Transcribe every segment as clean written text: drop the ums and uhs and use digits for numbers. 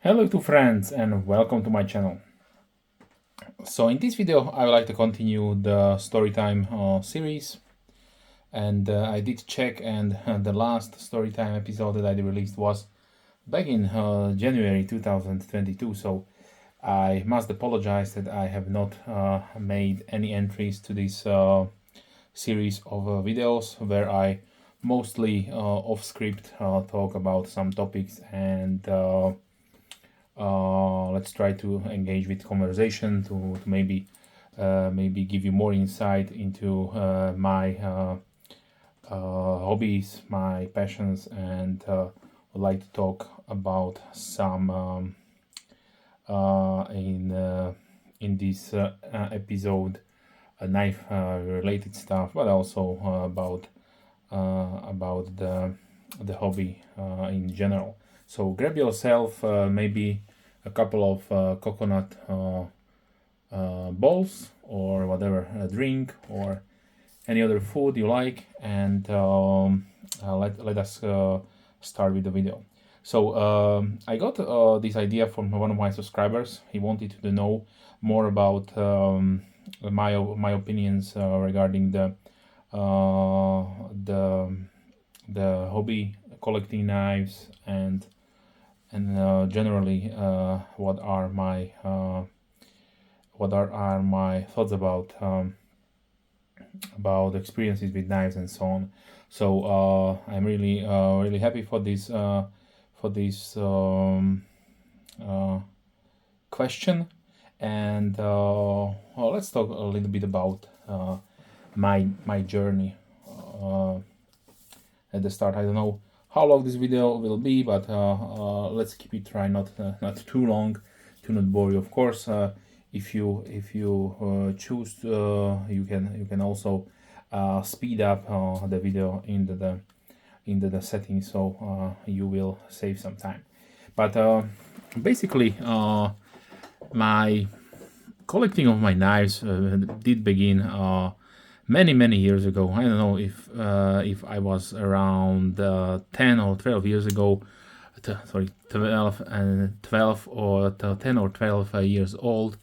Hello to friends and welcome to my channel. So in this video I would like to continue the storytime series, and I did check, and the last storytime episode that I released was back in January 2022, so I must apologize that I have not made any entries to this series of videos where I mostly off script talk about some topics, and let's try to engage with conversation to maybe give you more insight into my hobbies, my passions, and would like to talk about some in this episode knife related stuff, but also about the hobby in general. So grab yourself maybe a couple of coconut balls or whatever, a drink or any other food you like, and let us start with the video. So I got this idea from one of my subscribers. He wanted to know more about my opinions regarding the hobby, collecting knives, and generally what are my thoughts about experiences with knives and so on. So I'm really happy for this question, and well, let's talk a little bit about my journey at the start. I don't know how long this video will be, but let's keep it not too long, to not bore you. Of course, if you choose, you can also speed up the video into the settings, so you will save some time. But basically, my collecting of my knives did begin many years ago. I don't know if I was around 10 or 12 years ago. 12 or 10 or 12 years old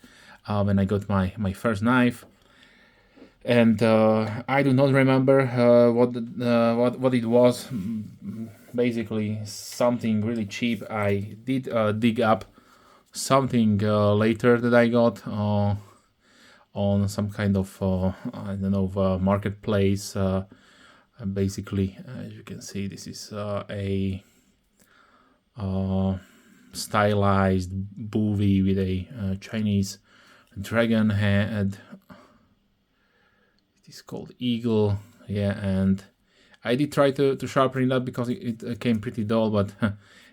when I got my first knife, and I do not remember what it was. Basically, something really cheap. I did dig up something later that I got on some kind of I don't know, marketplace. Basically, as you can see, this is a stylized bowie with a Chinese dragon head. It is called Eagle, yeah, and I did try to sharpen it up because it came pretty dull, but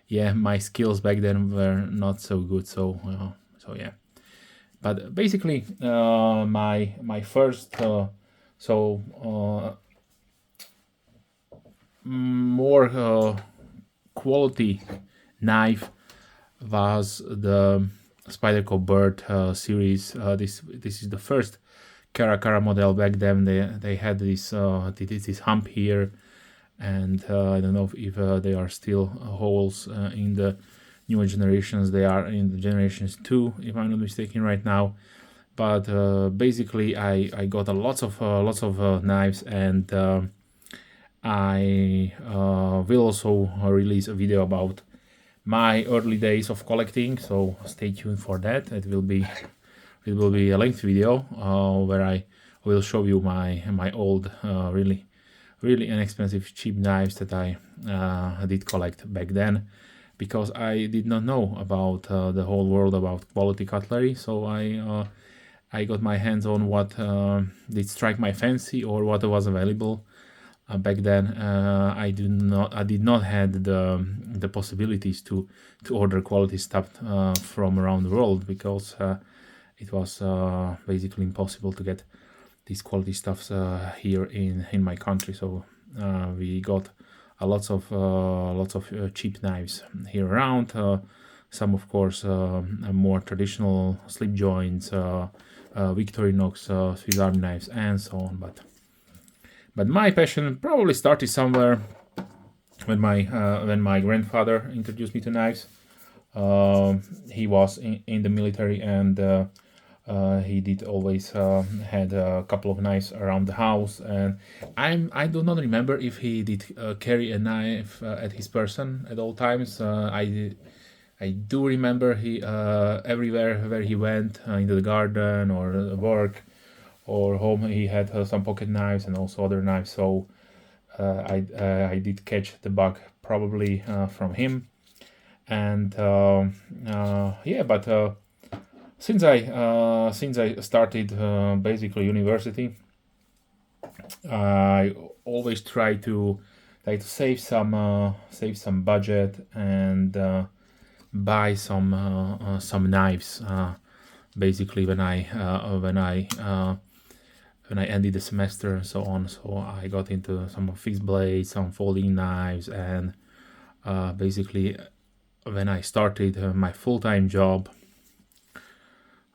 yeah, my skills back then were not so good, so yeah. But basically, my first more quality knife was the Spyderco Bird series. This is the first Cara model. Back then they had this hump here, and I don't know if they are still holes in the newer generations. They are in the generations 2, if I'm not mistaken, right now. But basically, I got lots of knives, and I will also release a video about my early days of collecting, so stay tuned for that. It will be a lengthy video where I will show you my old really inexpensive cheap knives that I did collect back then, because I did not know about the whole world about quality cutlery. So I got my hands on what did strike my fancy or what was available back then. I did not had the possibilities to order quality stuff from around the world, because it was basically impossible to get these quality stuffs here in my country. So we got lots of cheap knives here around. Some, of course, more traditional slip joints, Victorinox, Swiss Army knives, and so on. But my passion probably started somewhere when my grandfather introduced me to knives. he was in the military, and he did always had a couple of knives around the house, and I do not remember if he did carry a knife at his person at all times. I do remember he everywhere where he went, into the garden or work or home, he had some pocket knives and also other knives. So I did catch the bug probably from him, and yeah. But since I started basically university, I always try to save some budget and buy some knives. Basically, when I ended the semester and so on, so I got into some fixed blades, some folding knives, and basically when I started my full-time job,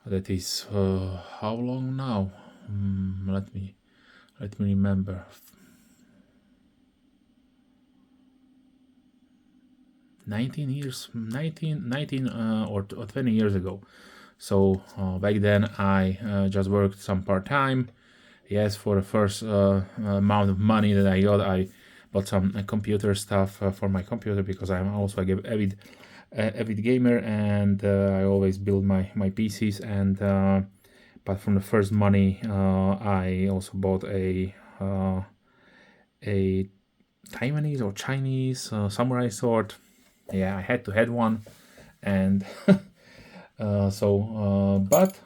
that is how long now? Let me remember. 19 years, 19 or 20 years ago. So back then I just worked some part-time. Yes, for the first amount of money that I got, I bought some computer stuff for my computer, because I'm also a avid gamer, and I always build my PCs. And but from the first money, I also bought a Taiwanese or Chinese samurai sword. Yeah, I had to have one, and but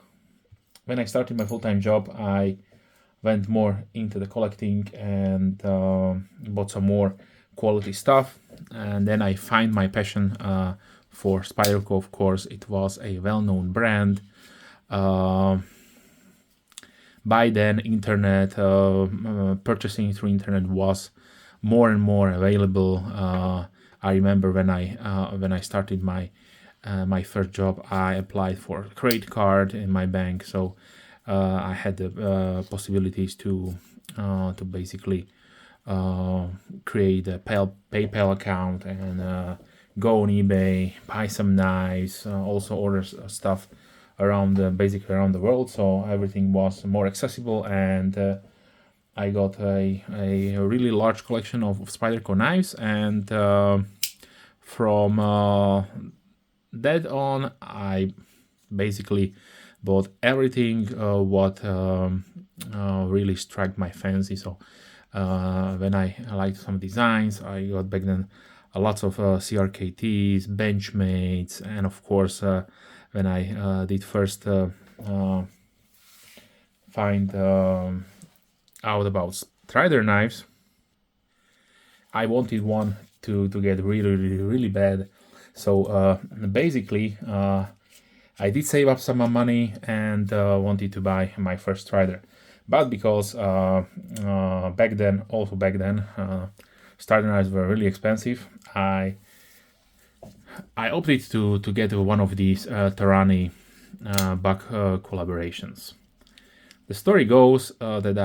when I started my full-time job, I went more into the collecting and bought some more quality stuff. And then I find my passion for Spyderco. Of course, it was a well-known brand. By then, internet purchasing through internet was more and more available. I remember when I started my first job, I applied for a credit card in my bank, so I had the possibilities to basically create a PayPal account and go on eBay, buy some knives, also order stuff basically around the world. So everything was more accessible, and I got a really large collection of Spyderco knives, and from that on, I basically bought everything what really struck my fancy. So when I liked some designs, I got back then lots of CRKTs, Benchmates, and of course when I did first find out about Strider knives, I wanted one to get really bad. So basically I did save up some money and wanted to buy my first Strider. But because back then Strider knives were really expensive, I opted to get one of these Tarani buck collaborations. The story goes that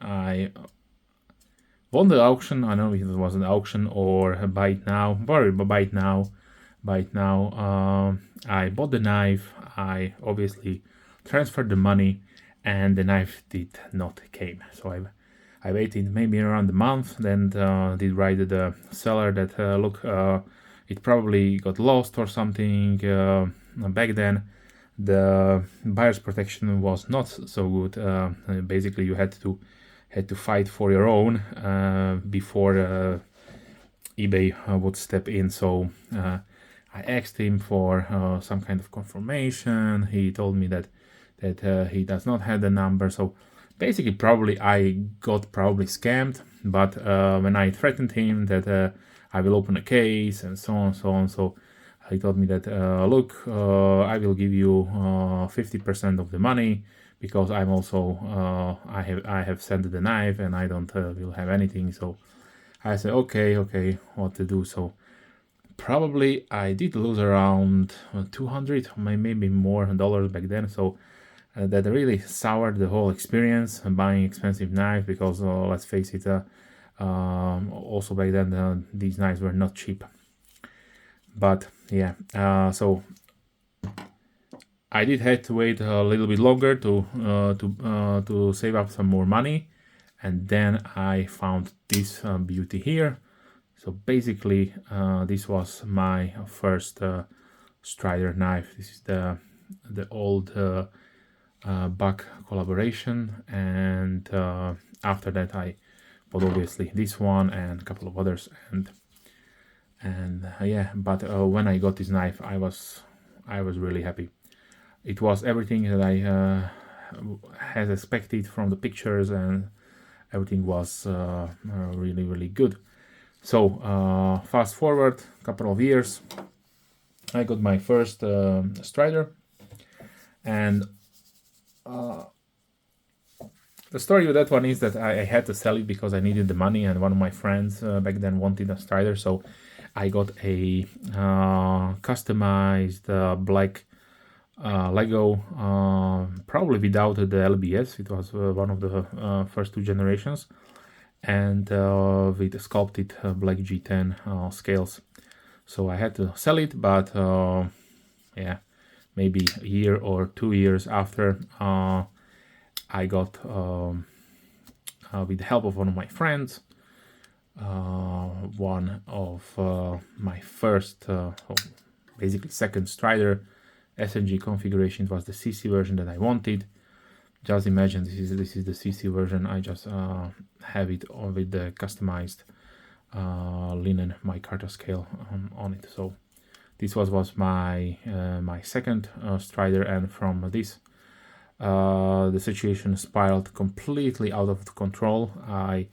I won the auction. I don't know if it was an auction or a buy it now. Probably buy it now. I bought the knife. I obviously transferred the money, and the knife did not came. So I waited maybe around a month. Then did write to the seller that look, it probably got lost or something. Back then, the buyer's protection was not so good. Basically, you had to fight for your own before eBay would step in. So I asked him for some kind of confirmation. He told me that he does not have the number. So basically, probably I got scammed. But when I threatened him that I will open a case and so on, so he told me that look, I will give you 50% of the money, because I'm also I have sent the knife and I don't will have anything. So I said okay, what to do? So probably I did lose around 200, maybe more dollars back then. So that really soured the whole experience buying expensive knife, because let's face it, also back then these knives were not cheap. But yeah, so I did have to wait a little bit longer to save up some more money, and then I found this beauty here. So basically, this was my first Strider knife. This is the old Buck collaboration, and after that I bought obviously this one and a couple of others, and yeah. But when I got this knife, I was really happy. It was everything that I had expected from the pictures, and everything was really good. So fast forward a couple of years, I got my first Strider, and the story with that one is that I had to sell it because I needed the money, and one of my friends back then wanted a Strider, so I got a customized black Lego, probably without the LBS. It was one of the first two generations, and with sculpted black G10 scales. So I had to sell it, but yeah, maybe a year or 2 years after, I got, with the help of one of my friends, one of my first, basically second Strider SNG configuration. It was the CC version that I wanted. Just imagine this is the CC version. I just have it with the customized linen micarta scale on it. So this was my my second Strider, and from this the situation spiraled completely out of control. I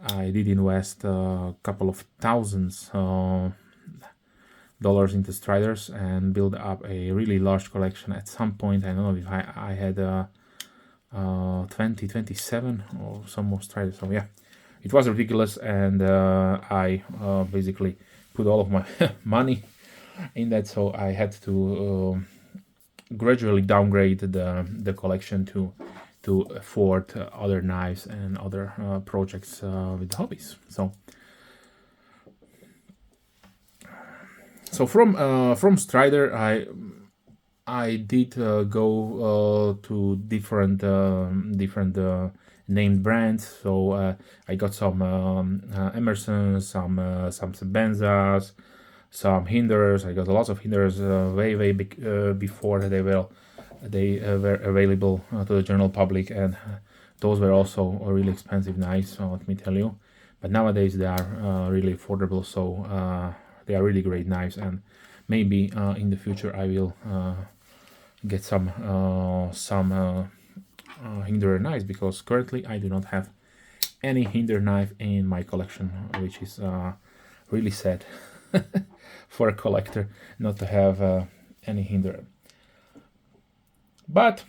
did invest a couple of thousands dollars into Striders and build up a really large collection. At some point, I don't know if I had 27 or some more Striders. So yeah, it was ridiculous, and I basically put all of my money in that, so I had to gradually downgrade the collection to afford other knives and other projects with Hobbies. So from Strider, I did go to different named brands. So I got some Emersons, some Benzas, some Hinders. I got a lot of Hinders way big, before they were available to the general public, and those were also really expensive knives, let me tell you. But nowadays they are really affordable, so they are really great knives, and maybe in the future I will get some Hinder knives, because currently I do not have any Hinder knife in my collection, which is really sad for a collector not to have any Hinder. But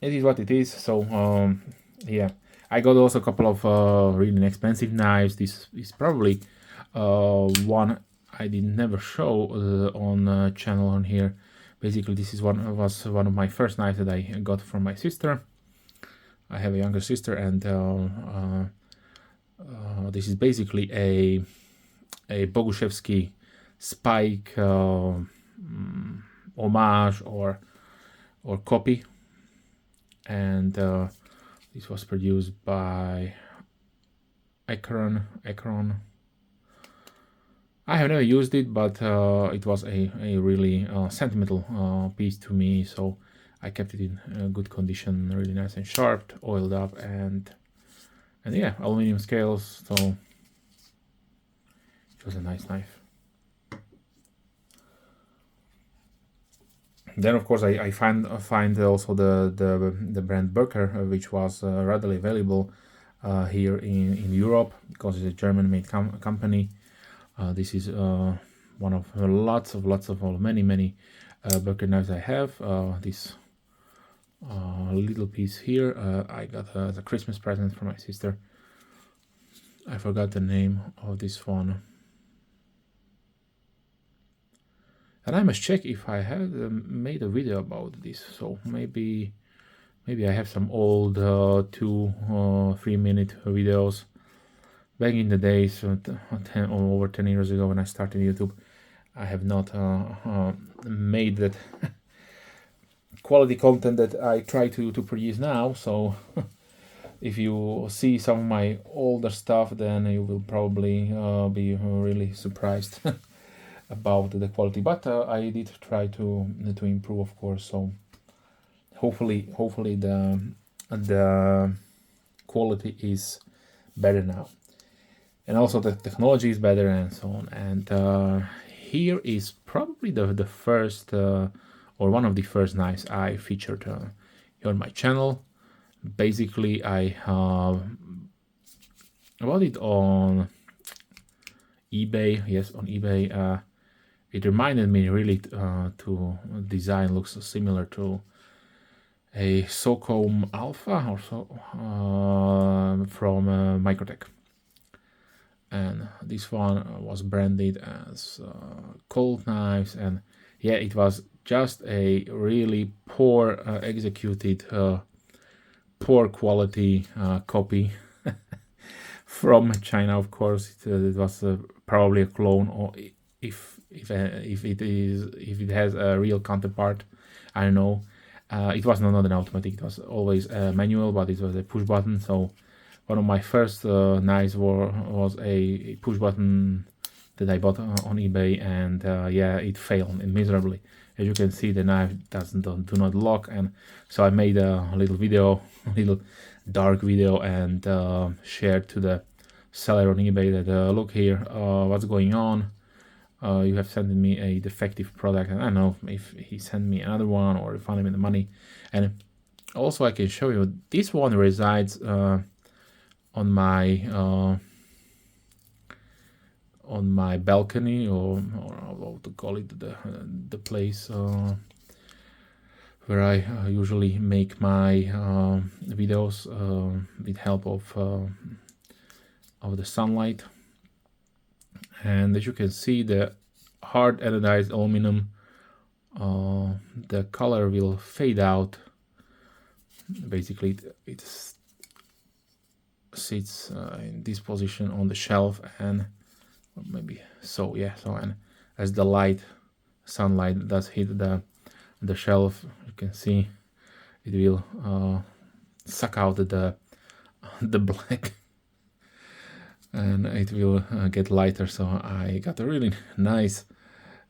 it is what it is. So yeah, I got also a couple of really inexpensive knives. This is probably one I did never show on channel on here. Basically, this is was one of my first knives that I got from my sister. I have a younger sister, and this is basically a Boguszewski Spike homage or copy, and this was produced by Akron. I have never used it, but it was a really sentimental piece to me, so I kept it in good condition, really nice and sharp, oiled up, and yeah, aluminum scales, so it was a nice knife. Then of course I find also the brand Burker, which was readily available here in Europe, because it's a German-made company. This is one of lots of many Burker knives I have. This little piece here I got as a Christmas present from my sister. I forgot the name of this one. And I must check if I had made a video about this. So maybe I have some old 2-3 minute videos back in the days, over 10 years ago when I started YouTube. I have not made that quality content that I try to produce now. So if you see some of my older stuff, then you will probably be really surprised about the quality. But I did try to improve, of course. So hopefully the quality is better now, and also the technology is better and so on. And here is probably the first or one of the first knives I featured here on my channel. Basically, I bought it on eBay. Yes, on eBay. It reminded me really to design looks similar to a Socom Alpha or so from Microtech. And this one was branded as cold knives, and yeah, it was just a really poor executed, poor quality copy from China. Of course, it was probably a clone, or if it has a real counterpart, I don't know. It was not an automatic; it was always manual, but it was a push button. So one of my first knives was a push button that I bought on eBay, and yeah, it failed miserably. As you can see, the knife do not lock, and so I made a little video, a little dark video, and shared to the seller on eBay that look here, what's going on. You have sent me a defective product, and I don't know if he sent me another one or refunded me the money. And also I can show you this one resides on my balcony, or how to call it, the place where I usually make my videos with help of the sunlight. And as you can see, the hard anodized aluminum, the color will fade out. Basically, it sits in this position on the shelf, and maybe so, yeah. So, and as the sunlight does hit the shelf, you can see it will suck out the black, and it will get lighter. So I got a really nice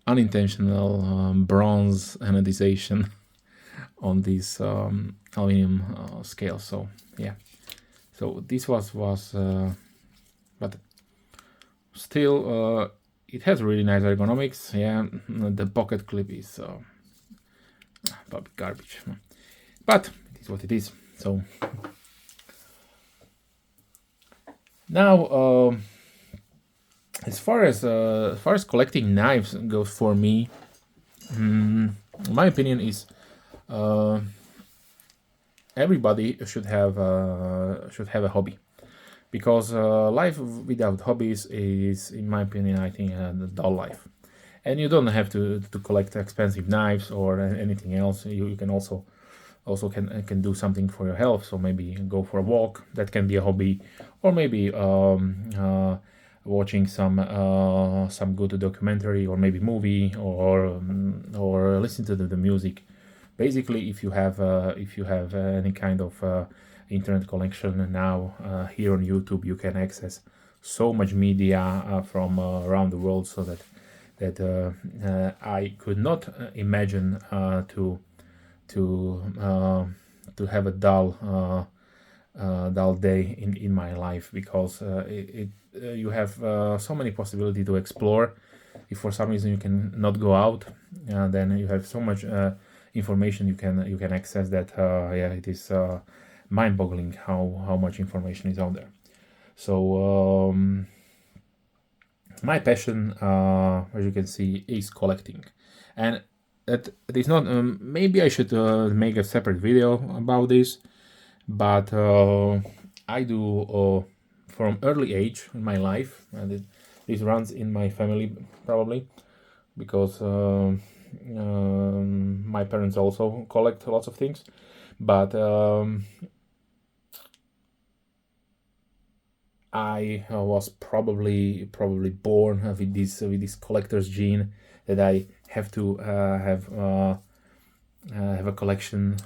unintentional bronze anodization on this aluminum scale. So yeah, so this was but still it has really nice ergonomics. Yeah, the pocket clip is probably garbage, but it is what it is. So now as far as collecting knives goes, for me, my opinion is everybody should have a hobby, because life without hobbies is, in my opinion, I think a dull life. And you don't have to collect expensive knives or anything else. You can also can do something for your health. So maybe go for a walk, that can be a hobby, or maybe watching some good documentary, or maybe movie, or listen to the music. Basically, if you have any kind of internet connection now, here on YouTube, you can access so much media from around the world, so that I could not imagine to have a dull day in my life, because you have so many possibilities to explore. If for some reason you can not go out, then you have so much information you can access that yeah, it is mind-boggling how much information is out there. So my passion, as you can see, is collecting, and that it is not. Maybe I should make a separate video about this, but I do from early age in my life, and this runs in my family probably, because my parents also collect lots of things, but I was probably born with this collector's gene, that I have to have a collection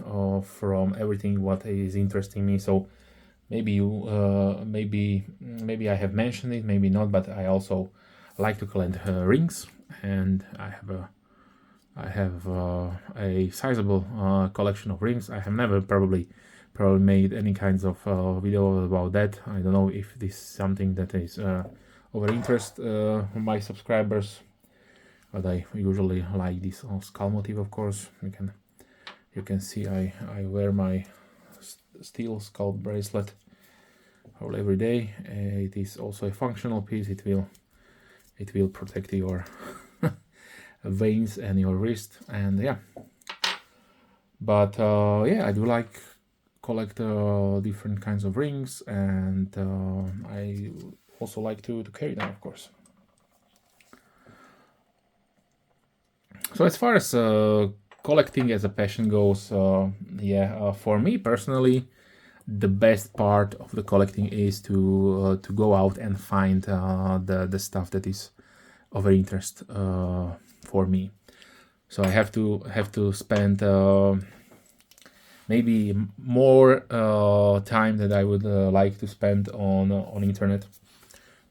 from everything what is interesting me. So maybe you maybe I have mentioned it, maybe not, but I also like to collect rings, and I have a sizable collection of rings. I have never probably made any kinds of video about that. I don't know if this is something that is of interest my subscribers, but I usually like this skull motif. Of course, you can see I wear my steel skull bracelet every day. It is also a functional piece. It will protect your veins and your wrist, and yeah. But yeah, I do like collect different kinds of rings, and I also like to carry them, of course. So as far as collecting as a passion goes, yeah, for me personally, the best part of the collecting is to go out and find the stuff that is of interest for me. So I have to spend maybe more time that I would like to spend on internet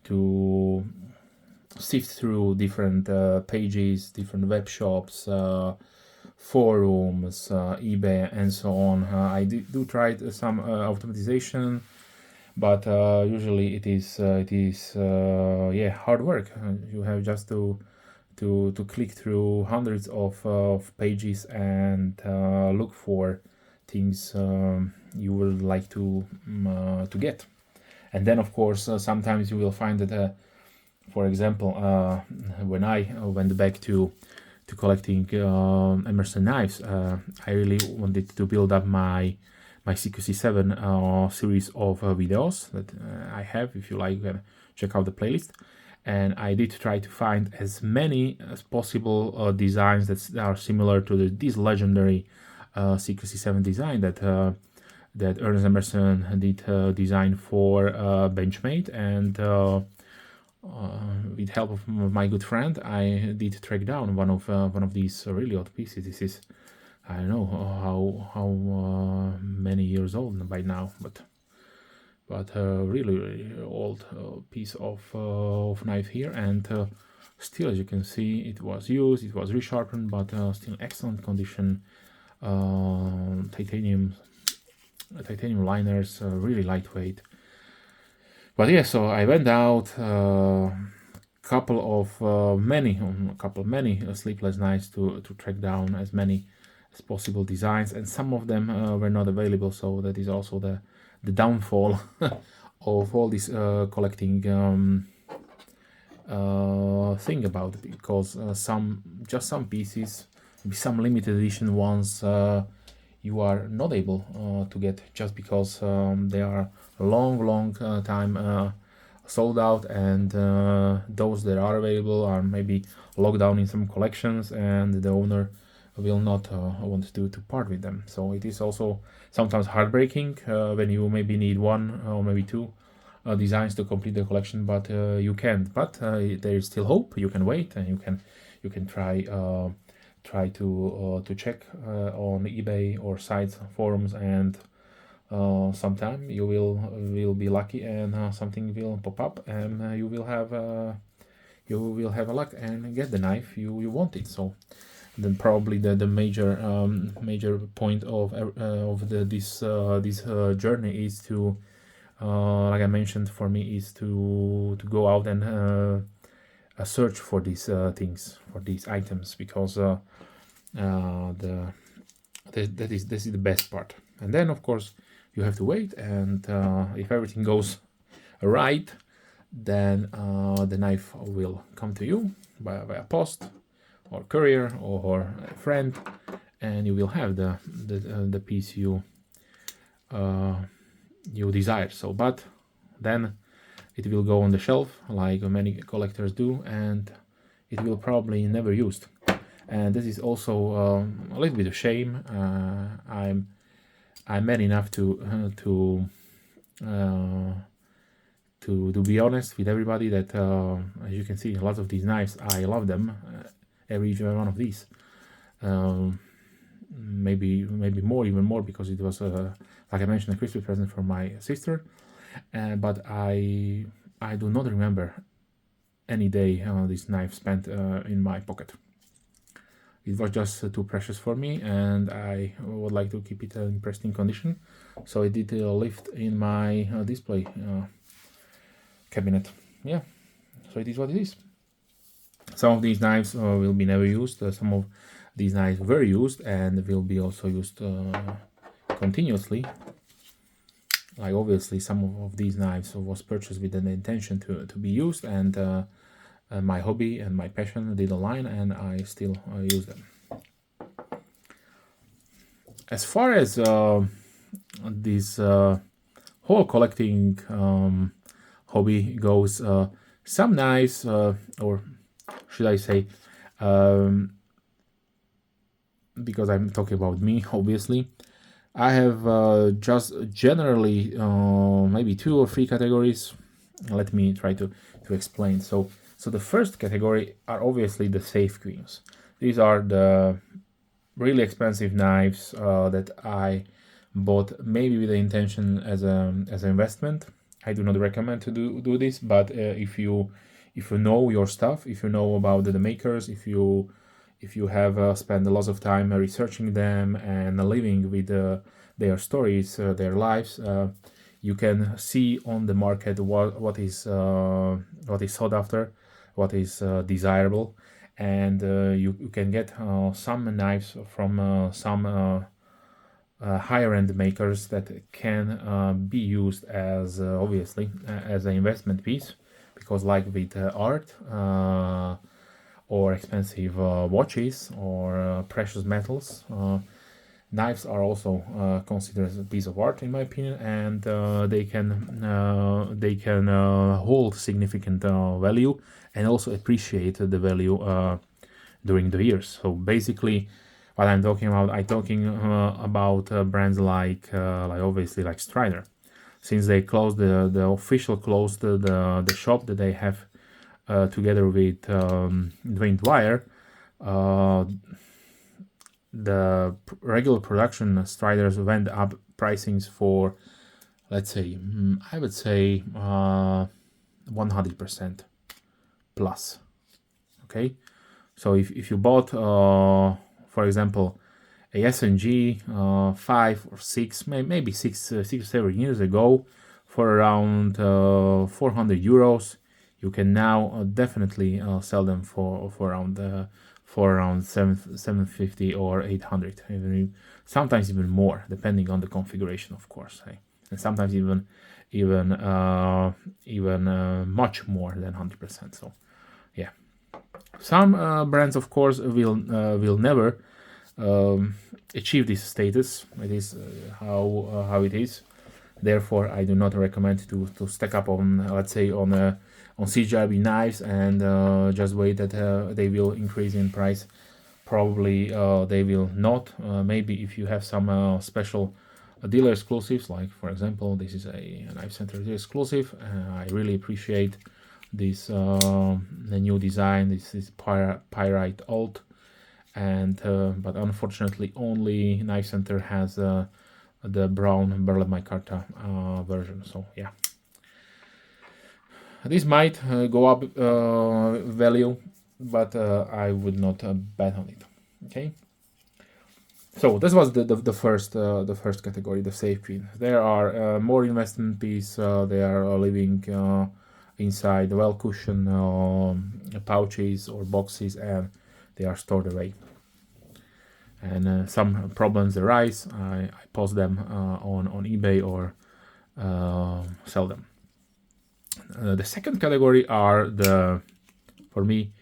to sift through different pages, different web shops, forums, eBay, and so on. I do try some automatization, but usually it is yeah, hard work. You have just to click through hundreds of pages and look for things you would like to get. And then of course sometimes you will find that for example when I went back to collecting Emerson knives, I really wanted to build up my CQC7 series of videos that I have. If you like, you can check out the playlist. And I did try to find as many as possible designs that are similar to this legendary CQC7 design that Ernest Emerson did design for Benchmade, and with help of my good friend, I did track down one of these really old pieces. This is, I don't know how many years old by now, but really, really old piece of knife here, and still, as you can see, it was used, it was resharpened, but still excellent condition. Titanium liners, really lightweight. But yeah, so I went out many sleepless nights to track down as many as possible designs, and some of them were not available. So that is also the downfall of all this collecting thing about it, because some pieces, some limited edition ones, you are not able to get, just because they are long time sold out, and those that are available are maybe locked down in some collections, and the owner will not want to part with them. So it is also sometimes heartbreaking when you maybe need one or maybe two designs to complete the collection, but you can't. But there is still hope. You can wait, and you can try to check on eBay or sites, forums, and sometime you will be lucky, and something will pop up, and you will have a luck and get the knife you wanted. So then probably the major point of this journey is to, like I mentioned, for me is to go out and search for these things, for these items, because this is the best part. And then of course you have to wait, and if everything goes right, then the knife will come to you via post or courier or a friend, and you will have the piece you desire. So, but then it will go on the shelf like many collectors do, and it will probably never used. And this is also a little bit of shame. I'm man enough to be honest with everybody that as you can see, a lot of these knives, I love them every one of these. Maybe more, even more, because it was like I mentioned, a Christmas present for my sister. But I do not remember any day this knife spent in my pocket. It was just too precious for me, and I would like to keep it in pristine condition. So it did live in my display cabinet. Yeah, so it is what it is. Some of these knives will be never used. Some of these knives were used and will be also used continuously. Like obviously some of these knives was purchased with an intention to be used, and my hobby and my passion did align, and I still use them. As far as this whole collecting hobby goes, some knives, or should I say, because I'm talking about me, obviously, I have just generally maybe 2 or 3 categories. Let me try to explain. So the first category are obviously the safe queens. These are the really expensive knives that I bought maybe with the intention as an investment. I do not recommend to do this, but if you know your stuff, if you know about the makers, if you have spent a lot of time researching them and living with their stories, their lives, you can see on the market what is sought after, what is desirable, and you can get some knives from some higher end makers that can be used as obviously as an investment piece, because like with art or expensive watches or precious metals, knives are also considered as a piece of art, in my opinion, and they can hold significant value and also appreciate the value during the years. So basically, what I'm talking about brands like obviously like Strider, since they closed the official closed the shop that they have together with Dwayne Dwyer. The regular production Striders went up pricings for, let's say, I would say 100% plus. Okay, so if you bought, for example, a SNG 5 or 6, maybe 6 or 7 years ago, for around 400 euros, you can now definitely sell them for around 750 or 800, sometimes even more, depending on the configuration, of course, and sometimes even much more than 100%. So yeah, some brands, of course, will never achieve this status. It is how it is. Therefore, I do not recommend to stack up on, let's say, on CGRB knives and just wait that they will increase in price. Probably they will not. Maybe if you have some special dealer exclusives, like for example, this is a Knife Center dealer exclusive. I really appreciate this the new design. This is Pyrite Alt, and but unfortunately, only Knife Center has the brown Berlin Micarta version. So yeah, this might go up value, but I would not bet on it. Okay. So this was the first category, the safe queen. There are more investment piece. They are living inside well cushioned pouches or boxes, and they are stored away. And some problems arise. I post them on eBay or sell them. The second category are for me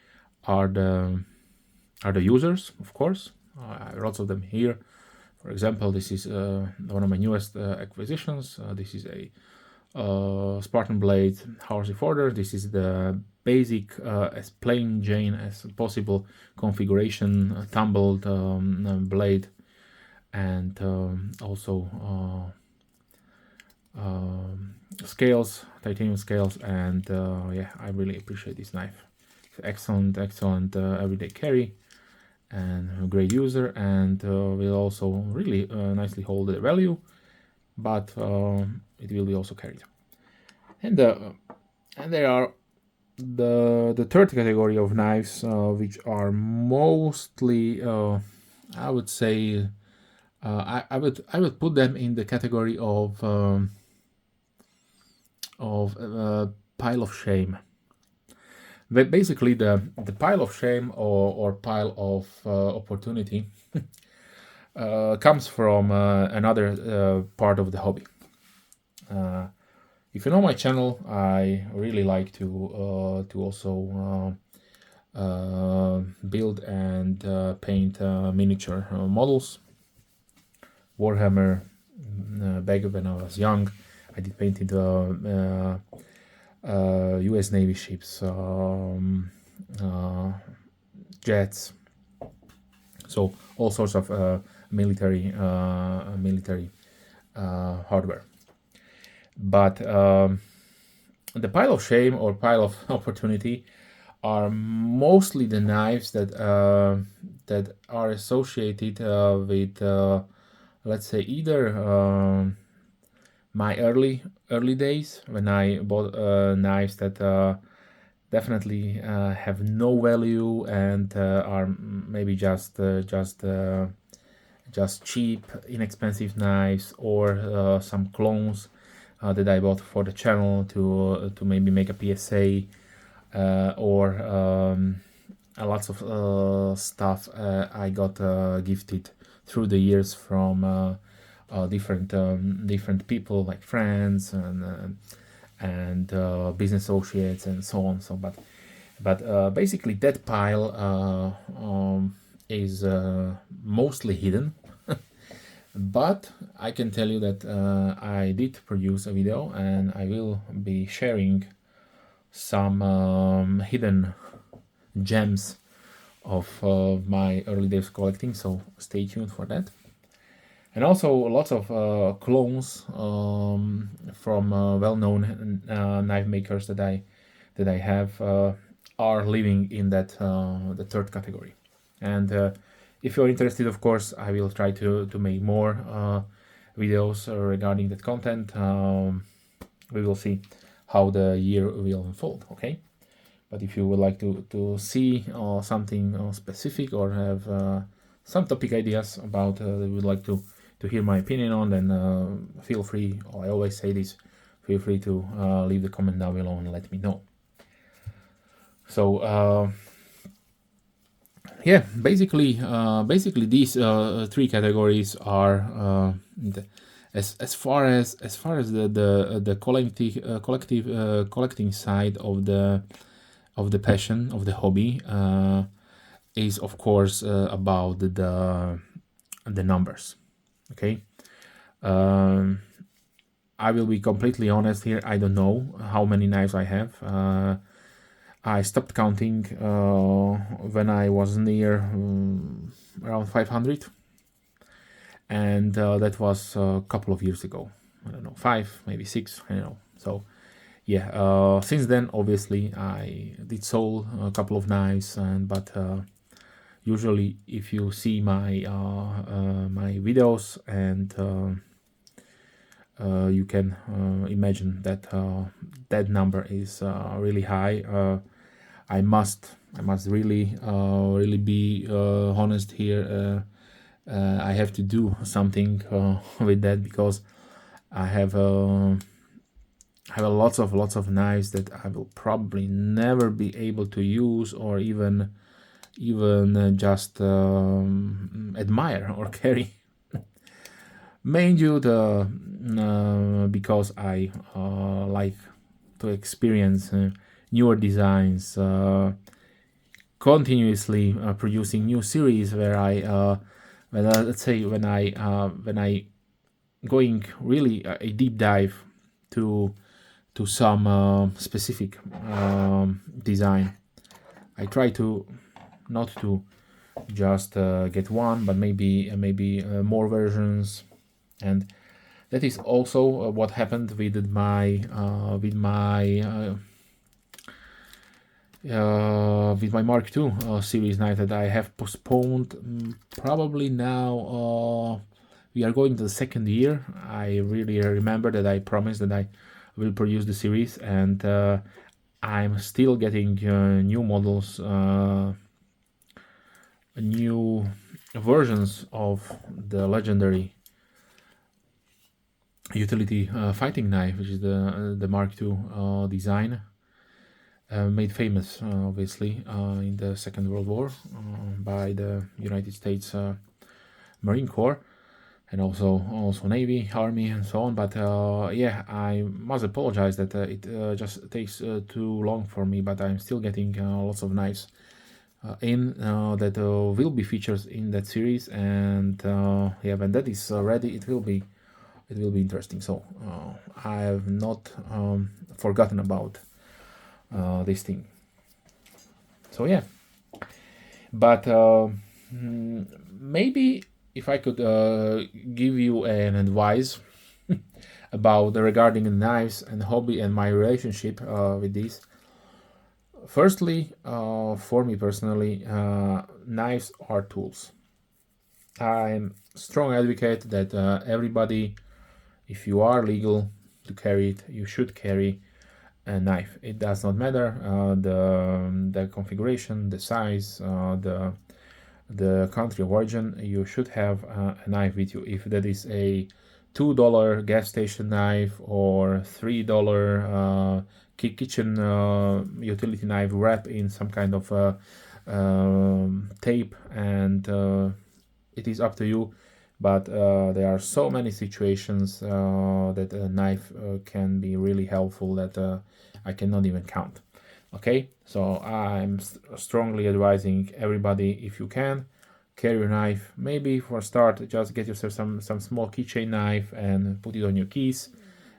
are the users, of course. Lots of them here. For example, this is one of my newest acquisitions. This is a Spartan Blade Horsey Forder. This is the basic as plain Jane as possible configuration, tumbled blade, and also scales, titanium scales, and yeah, I really appreciate this knife. excellent everyday carry and a great user, and will also really nicely hold the value, but it will be also carried. And there are the third category of knives, which are mostly, I would say, I would put them in the category of pile of shame. But basically, the pile of shame or pile of opportunity comes from another part of the hobby. If you know my channel, I really like to also build and paint miniature models. Warhammer, back when I was young, I did painted U.S. Navy ships, jets, so all sorts of military hardware. But the pile of shame or pile of opportunity are mostly the knives that are associated with, let's say, either my early days when I bought knives that definitely have no value and are maybe just cheap, inexpensive knives, or some clones that I bought for the channel to maybe make a PSA, or lots of stuff I got gifted through the years from different people, like friends and business associates and so on. So, but basically that pile is mostly hidden. But I can tell you that I did produce a video, and I will be sharing some hidden gems of my early days collecting, so stay tuned for that. And also lots of clones from well-known knife makers that I have are living in that the third category. And if you're interested, of course, I will try to make more videos regarding that content. We will see how the year will unfold, okay? But if you would like to see something specific or have some topic ideas about that you would like to hear my opinion on, then feel free, I always say this, feel free to leave the comment down below and let me know. So yeah, basically these three categories are as far as the collecting side of the passion of the hobby is, of course, about the numbers. Okay, I will be completely honest here. I don't know how many knives I have. I stopped counting when I was near around 500, and that was a couple of years ago. I don't know, 5, maybe 6, I don't know. So yeah, since then, obviously, I did sold a couple of knives, but usually, if you see my my videos, and you can imagine that that number is really high. I must really be honest here. I have to do something with that, because I have lots of knives that I will probably never be able to use, or even just admire or carry. Mind you, because I like to experience newer designs, continuously producing new series where I let's say when I going really a deep dive to some specific design. I try to not to just get one, but maybe more versions, and that is also what happened with my with my Mark II series knife that I have postponed. Probably now we are going to the second year. I really remember that I promised that I will produce the series, and I'm still getting new models, new versions of the legendary utility fighting knife, which is the Mark II design, made famous obviously in the Second World War by the United States Marine Corps, and also Navy, Army, and so on. But yeah, I must apologize that it just takes too long for me, but I'm still getting lots of knives that will be featured in that series, and yeah, when that is ready, it will be interesting. So I have not forgotten about this thing. So yeah, but maybe if I could give you an advice about regarding knives and hobby and my relationship with these. Firstly, for me personally, knives are tools. I'm strong advocate that everybody, if you are legal to carry it, you should carry a knife. It does not matter the configuration, the size, the country of origin. You should have a knife with you. If that is a $2 gas station knife or $3 kitchen utility knife wrapped in some kind of tape, and it is up to you. But there are so many situations that a knife can be really helpful that I cannot even count. Okay, so I'm strongly advising everybody, if you can, carry your knife. Maybe for a start, just get yourself some small keychain knife and put it on your keys.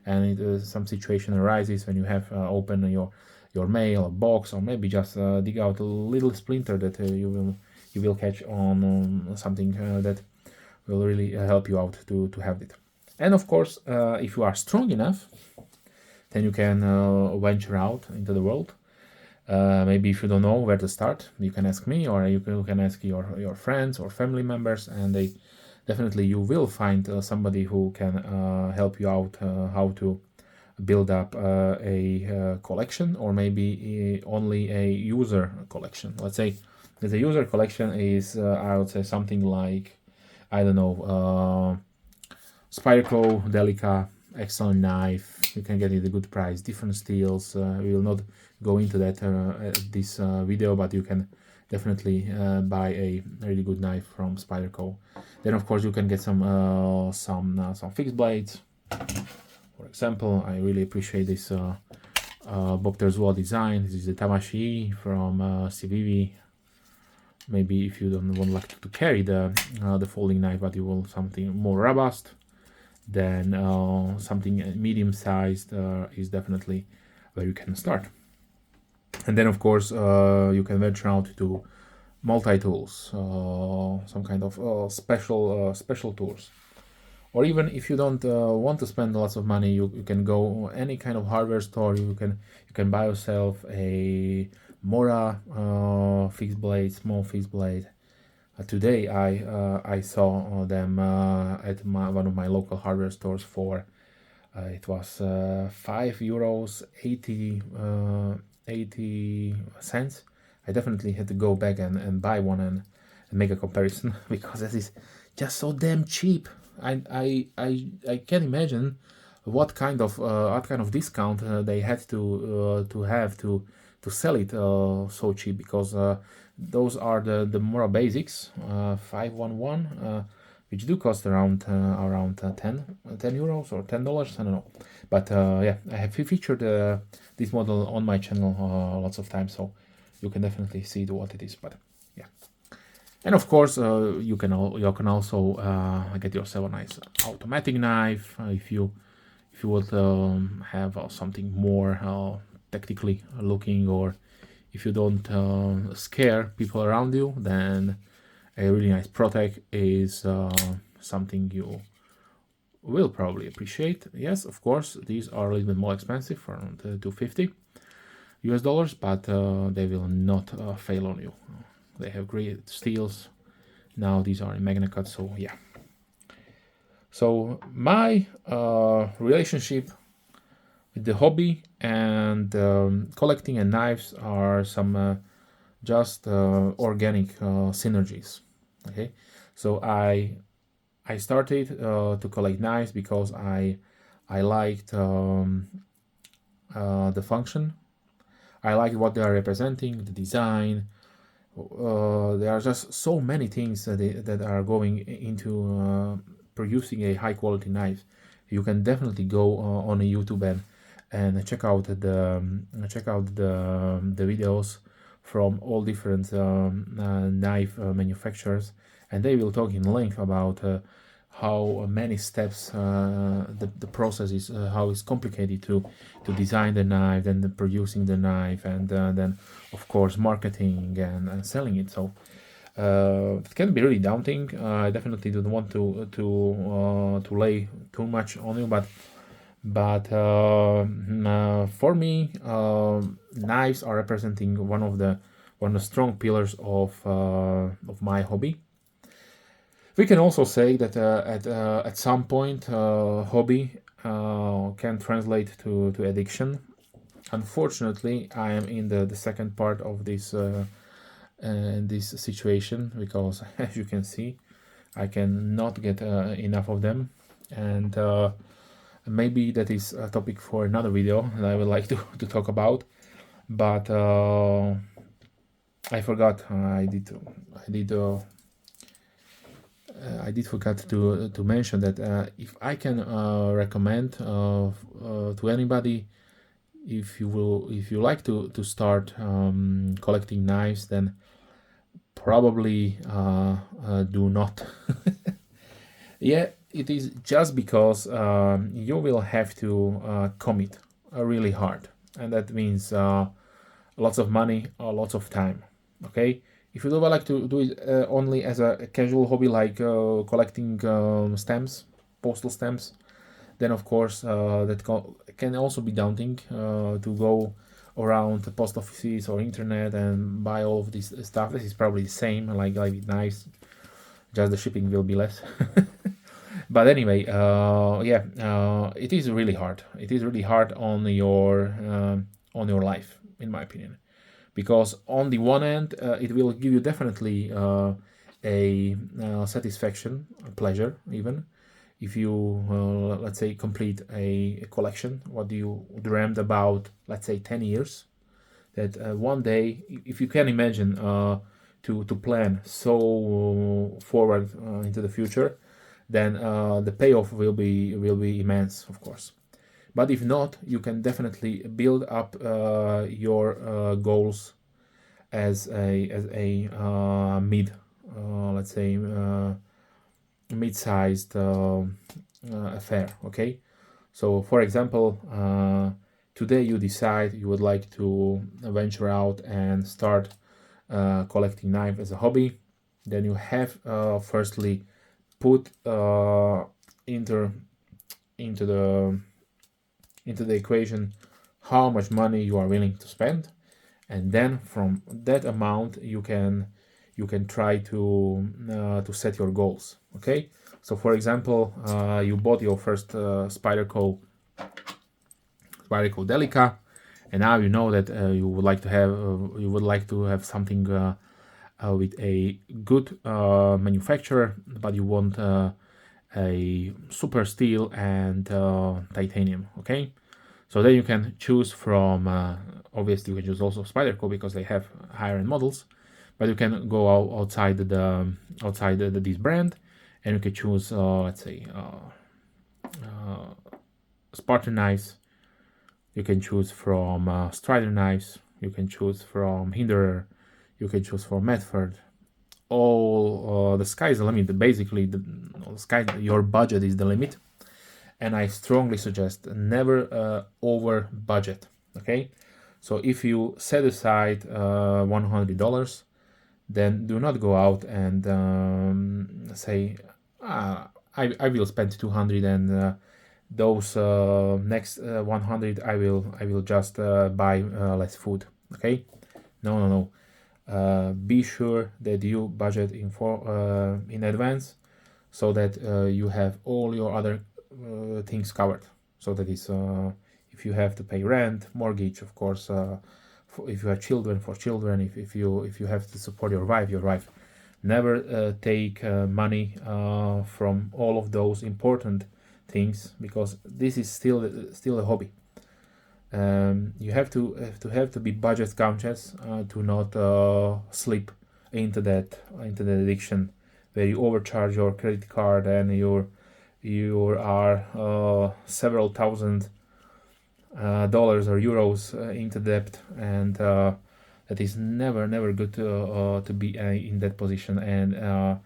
And some situation arises when you have open your mail or box, or maybe just dig out a little splinter that you will catch on something that will really help you out to have it. And of course, if you are strong enough, then you can venture out into the world. Maybe if you don't know where to start, you can ask me, or you can ask your friends or family members, and they definitely, you will find somebody who can help you out how to build up a collection, or maybe only a user collection. Let's say that the user collection is I would say something like, I don't know, Spyderco Delica, excellent knife. You can get it at a good price, different steels. We will not go into that at this video, but you can definitely buy a really good knife from Spyderco. Then of course you can get some fixed blades. For example, I really appreciate this Bob Terzua design. This is the Tamashi from Civivi. Maybe if you don't want like to carry the folding knife, but you want something more robust, then something medium-sized is definitely where you can start. And then of course you can venture out to multi-tools, some kind of special tools. Or even if you don't want to spend lots of money, you can go any kind of hardware store. You can buy yourself a Mora fixed blade, small fixed blade. Today I saw them at one of my local hardware stores for it was €5 80 cents. I definitely had to go back and buy one and make a comparison because this is just so damn cheap. I can't imagine what kind of discount they had to have to sell it so cheap, because those are the Mora Basics 511, which do cost around 10 euros or $10, I don't know. But yeah, I have featured this model on my channel lots of times, so you can definitely see what it is. But yeah, and of course you can also get yourself a nice automatic knife if you would have something more technically looking, or if you don't scare people around you, then a really nice Protec is something you will probably appreciate. Yes, of course, these are a little bit more expensive, around $250. US dollars, but they will not fail on you. They have great steels. Now these are in Magna Cut, so yeah. So my relationship with the hobby and collecting and knives are some just organic synergies. Okay, so I started to collect knives because I liked the function. I liked what they are representing, the design. There are just so many things that are going into producing a high quality knife. You can definitely go on YouTube and check out the videos from all different knife manufacturers, and they will talk in length about how many steps the process is, how it's complicated to design the knife, then producing the knife, and then of course marketing and selling it. So it can be really daunting. I definitely don't want to lay too much on you, but for me, knives are representing one of the strong pillars of my hobby. We can also say that at some point, hobby can translate to addiction. Unfortunately, I am in the second part of this situation because, as you can see, I cannot get enough of them, and maybe that is a topic for another video that I would like to talk about. But I forgot. I did forget to mention that if I can recommend to anybody, if you like to start collecting knives, then probably do not. Yeah, it is just because you will have to commit really hard, and that means lots of money or lots of time. Okay, if you would like to do it only as a casual hobby, like collecting stamps, postal stamps, then of course that can also be daunting to go around the post offices or internet and buy all of this stuff. This is probably the same, like with knives, just the shipping will be less. But anyway, it is really hard. It is really hard on your life, in my opinion, because on the one end, it will give you definitely a satisfaction, a pleasure, even if you let's say complete a collection. What you dreamed about, let's say 10 years, that one day, if you can imagine to plan so forward into the future, then the payoff will be immense, of course. But if not, you can definitely build up your goals as a let's say mid-sized affair. Okay, so for example, today you decide you would like to venture out and start collecting knives as a hobby. Then you have firstly put into the equation how much money you are willing to spend, and then from that amount you can try to set your goals. Okay, so for example, you bought your first Spyderco Delica, and now you know that you would like to have something with a good manufacturer, but you want a super steel and titanium. Okay, so then you can choose from obviously you can choose also Spyderco because they have higher end models, but you can go outside this brand, and you can choose let's say Spartan knives. You can choose from Strider knives. You can choose from Hinderer. You can choose from Medford. All the sky is the limit. Basically, your budget is the limit, and I strongly suggest never over budget. Okay, so if you set aside $100, then do not go out and say I will spend 200 and those next 100 I will just buy less food. Okay, no. Be sure that you budget in advance, so that you have all your other things covered. So that is, if you have to pay rent, mortgage, of course, if you have children, for children, if you have to support your wife. Never take money from all of those important things, because this is still a hobby. You have to be budget conscious to not slip into that addiction, where you overcharge your credit card and you are several thousand dollars or euros into debt, and that is never good to be in that position. And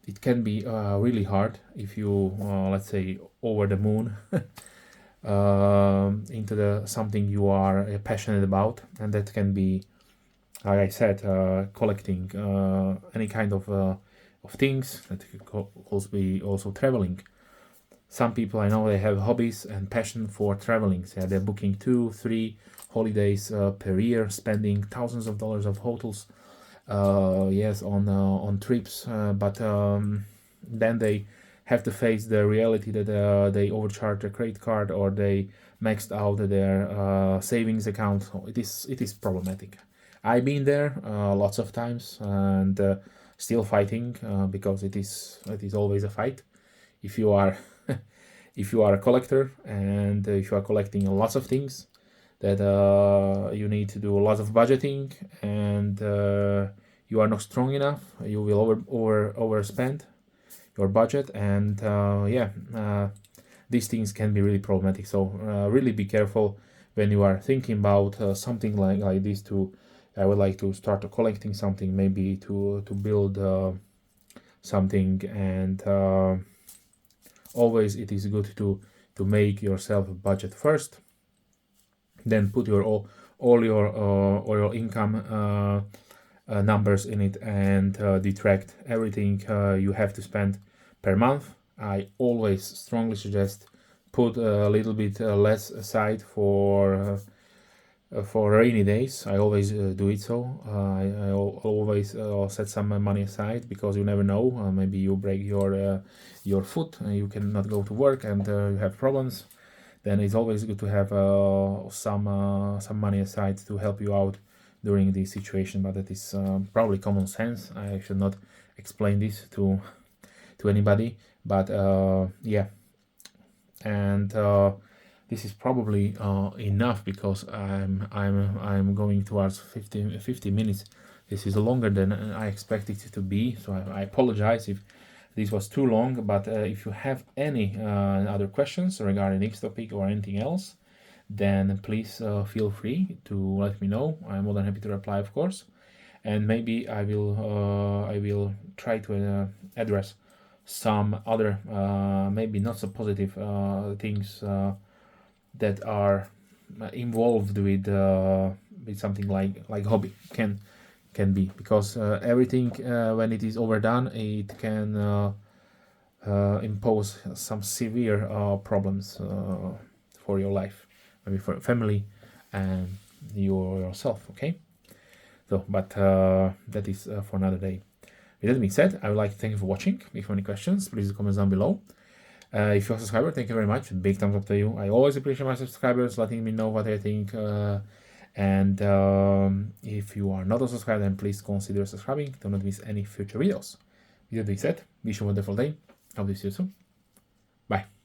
it can be really hard if you let's say over the moon into the something you are passionate about, and that can be, like I said, collecting any kind of things. That could also be also traveling. Some people I know, they have hobbies and passion for traveling. So they're booking 2-3 holidays per year, spending thousands of dollars of hotels, yes, on trips, but then they have to face the reality that they overcharged their credit card, or they maxed out their savings account. So it is problematic. I've been there lots of times, and still fighting, because it is always a fight. If you are if you are a collector, and if you are collecting lots of things, that you need to do a lot of budgeting, and you are not strong enough, you will overspend your budget, and these things can be really problematic. So really be careful when you are thinking about something like this. I would like to start collecting something, maybe to build something, and always it is good to make yourself a budget first, then put your all your income numbers in it, and detract everything you have to spend per month. I always strongly suggest put a little bit less aside for rainy days. I always do it so. I always set some money aside, because you never know. Maybe you break your foot and you cannot go to work, and you have problems. Then it's always good to have some money aside to help you out during this situation. But that is probably common sense. I should not explain this to anybody. But yeah, and this is probably enough, because I'm going towards 50 minutes. This is longer than I expected it to be, so I apologize if this was too long. But if you have any other questions regarding this topic or anything else, then please feel free to let me know. I'm more than happy to reply, of course, and maybe I will try to address some other maybe not so positive things that are involved with something like hobby can be, because everything when it is overdone, it can impose some severe problems for your life, maybe for family and yourself. Okay, so but that is for another day. With that being said, I would like to thank you for watching. If you have any questions, please comment down below. If you're a subscriber, thank you very much. Big thumbs up to you. I always appreciate my subscribers letting me know what they think. And if you are not a subscriber, then please consider subscribing to not miss any future videos. With that being said, wish you a wonderful day. Hope to see you soon. Bye.